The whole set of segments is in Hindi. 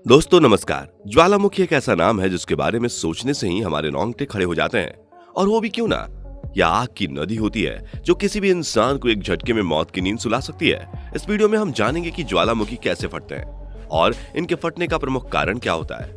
दोस्तों नमस्कार। ज्वालामुखी एक ऐसा नाम है जिसके बारे में सोचने से ही हमारे रोंगटे खड़े हो जाते हैं। और वो भी क्यों ना। यह आग की नदी होती है जो किसी भी इंसान को एक झटके में मौत की नींद सुला सकती है। इस वीडियो में हम जानेंगे कि ज्वालामुखी कैसे फटते हैं और इनके फटने का प्रमुख कारण क्या होता है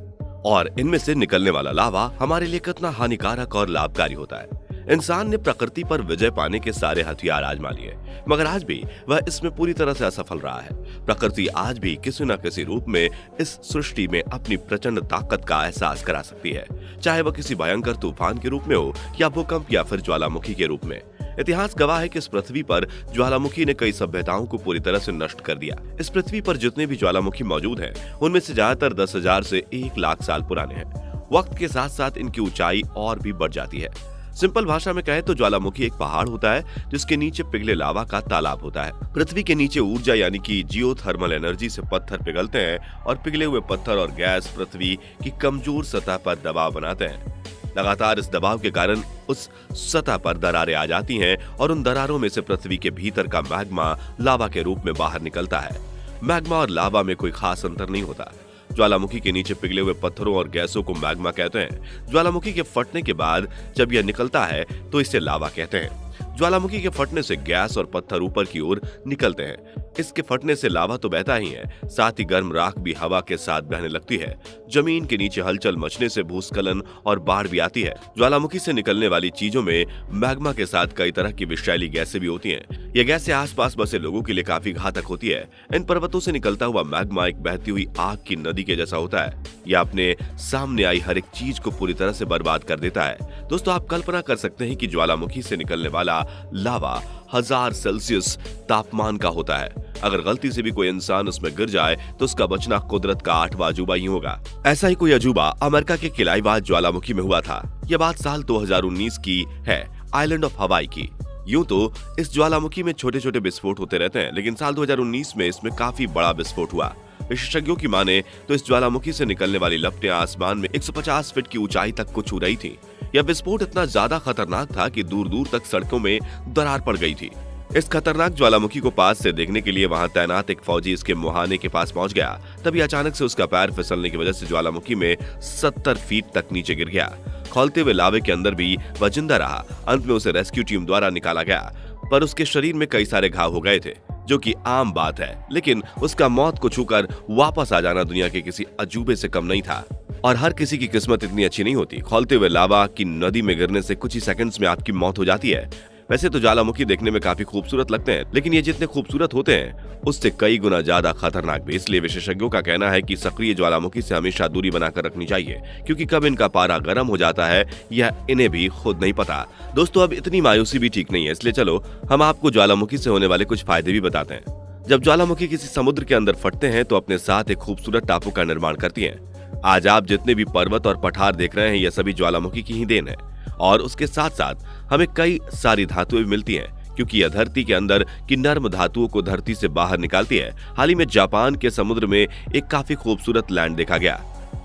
और इनमें से निकलने वाला लावा हमारे लिए कितना हानिकारक और लाभकारी होता है। इंसान ने प्रकृति पर विजय पाने के सारे हथियार आजमा लिए, मगर आज भी वह इसमें पूरी तरह से असफल रहा है। प्रकृति आज भी किसी न किसी रूप में इस सृष्टि में अपनी प्रचंड ताकत का एहसास करा सकती है, चाहे वह किसी भयंकर तूफान के रूप में हो या भूकंप या फिर ज्वालामुखी के रूप में। इतिहास गवाह है कि इस पृथ्वी पर ज्वालामुखी ने कई सभ्यताओं को पूरी तरह से नष्ट कर दिया। इस पृथ्वी पर जितने भी ज्वालामुखी मौजूद हैं, उनमें से ज्यादातर 10,000 से 1,00,000 साल पुराने हैं। वक्त के साथ साथ इनकी ऊंचाई और भी बढ़ जाती है। सिंपल भाषा में कहें तो ज्वालामुखी एक पहाड़ होता है जिसके नीचे पिघले लावा का तालाब होता है। पृथ्वी के नीचे ऊर्जा यानी कि जियोथर्मल एनर्जी से पत्थर पिघलते हैं और पिघले हुए पत्थर और गैस पृथ्वी की कमजोर सतह पर दबाव बनाते हैं। लगातार इस दबाव के कारण उस सतह पर दरारें आ जाती हैं और उन दरारों में से पृथ्वी के भीतर का मैग्मा लावा के रूप में बाहर निकलता है। मैग्मा और लावा में कोई खास अंतर नहीं होता। ज्वालामुखी के नीचे पिघले हुए पत्थरों और गैसों को मैग्मा कहते हैं। ज्वालामुखी के फटने के बाद जब यह निकलता है तो इसे लावा कहते हैं। ज्वालामुखी के फटने से गैस और पत्थर ऊपर की ओर निकलते हैं। इसके फटने से लावा तो बहता ही है, साथ ही गर्म राख भी हवा के साथ बहने लगती है। जमीन के नीचे हलचल मचने से भूस्खलन और बाढ़ भी आती है। ज्वालामुखी से निकलने वाली चीजों में मैग्मा के साथ कई तरह की विषैली गैसें भी होती हैं। ये गैसें आसपास बसे लोगों के लिए काफी घातक होती है। इन पर्वतों से निकलता हुआ मैग्मा एक बहती हुई आग की नदी के जैसा होता है। यह अपने सामने आई हर एक चीज को पूरी तरह से बर्बाद कर देता है। दोस्तों, आप कल्पना कर सकते हैं कि ज्वालामुखी से निकलने वाला लावा 1000 सेल्सियस तापमान का होता है। अगर गलती से भी कोई इंसान उसमें गिर जाए तो उसका बचना कुदरत का 8वां अजूबा ही होगा। ऐसा ही कोई अजूबा अमेरिका के किलाइवाद ज्वालामुखी में हुआ था। यह बात साल 2019 की है, आइलैंड ऑफ हवाई की। यूं तो इस ज्वालामुखी में छोटे छोटे विस्फोट होते रहते हैं, लेकिन साल 2019 में इसमें काफी बड़ा विस्फोट हुआ। विशेषज्ञों की माने तो इस ज्वालामुखी से निकलने वाली लपटें आसमान में 150 फीट की ऊंचाई तक को छू रही थी। यह विस्फोट इतना ज्यादा खतरनाक था कि दूर दूर तक सड़कों में दरार पड़ गई थी। इस खतरनाक ज्वालामुखी को पास से देखने के लिए वहां तैनात एक फौजी इसके मुहाने के पास पहुंच गया। तभी अचानक से उसका पैर फिसलने की वजह से ज्वालामुखी में 70 फीट तक नीचे गिर गया। खौलते हुए लावे के अंदर भी वह जिंदा रहा। अंत में उसे रेस्क्यू टीम द्वारा निकाला गया, पर उसके शरीर में कई सारे घाव हो गए थे, जो कि आम बात है। लेकिन उसका मौत को छूकर वापस आ जाना दुनिया के किसी अजूबे से कम नहीं था। और हर किसी की किस्मत इतनी अच्छी नहीं होती। खौलते हुए लावा की नदी में गिरने से कुछ ही सेकंड्स में आपकी मौत हो जाती है। वैसे तो ज्वालामुखी देखने में काफी खूबसूरत लगते हैं, लेकिन ये जितने खूबसूरत होते हैं उससे कई गुना ज्यादा खतरनाक भी। इसलिए विशेषज्ञों का कहना है कि सक्रिय ज्वालामुखी से हमेशा दूरी बनाकर रखनी चाहिए, क्योंकि कब इनका पारा गर्म हो जाता है यह इन्हें भी खुद नहीं पता। दोस्तों, अब इतनी मायूसी भी ठीक नहीं है, इसलिए चलो हम आपको ज्वालामुखी से होने वाले कुछ फायदे भी बताते हैं। जब ज्वालामुखी किसी समुद्र के अंदर फटते हैं तो अपने साथ एक खूबसूरत टापू का निर्माण करती है। आज आप जितने भी पर्वत और पठार देख रहे हैं, यह सभी ज्वालामुखी की ही देन है। और उसके साथ साथ हमें कई सारी धातुएं भी मिलती हैं, क्योंकि यह धरती के अंदर की नर्म धातुओं को धरती से बाहर निकालती है। हाल ही में जापान के समुद्र में एक काफी खूबसूरत लैंड देखा गया,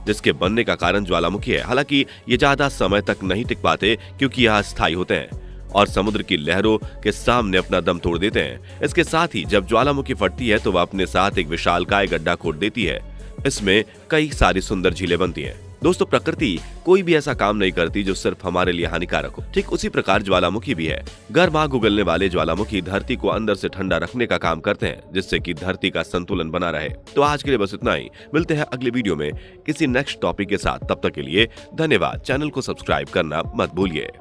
जिसके बनने का कारण ज्वालामुखी है। हालांकि ये ज्यादा समय तक नहीं टिक पाते, क्योंकि यह अस्थायी होते हैं और समुद्र की लहरों के सामने अपना दम तोड़ देते हैं। इसके साथ ही जब ज्वालामुखी फटती है तो वह अपने साथ एक विशालकाय गड्ढा खोद देती है। इसमें कई सारी सुंदर झीलें बनती हैं। दोस्तों, प्रकृति कोई भी ऐसा काम नहीं करती जो सिर्फ हमारे लिए हानिकारक हो। ठीक उसी प्रकार ज्वालामुखी भी है। गर्म आग उगलने वाले ज्वालामुखी धरती को अंदर से ठंडा रखने का काम करते हैं, जिससे कि धरती का संतुलन बना रहे। तो आज के लिए बस इतना ही। मिलते हैं अगले वीडियो में किसी नेक्स्ट टॉपिक के साथ। तब तक के लिए धन्यवाद। चैनल को सब्सक्राइब करना मत भूलिए।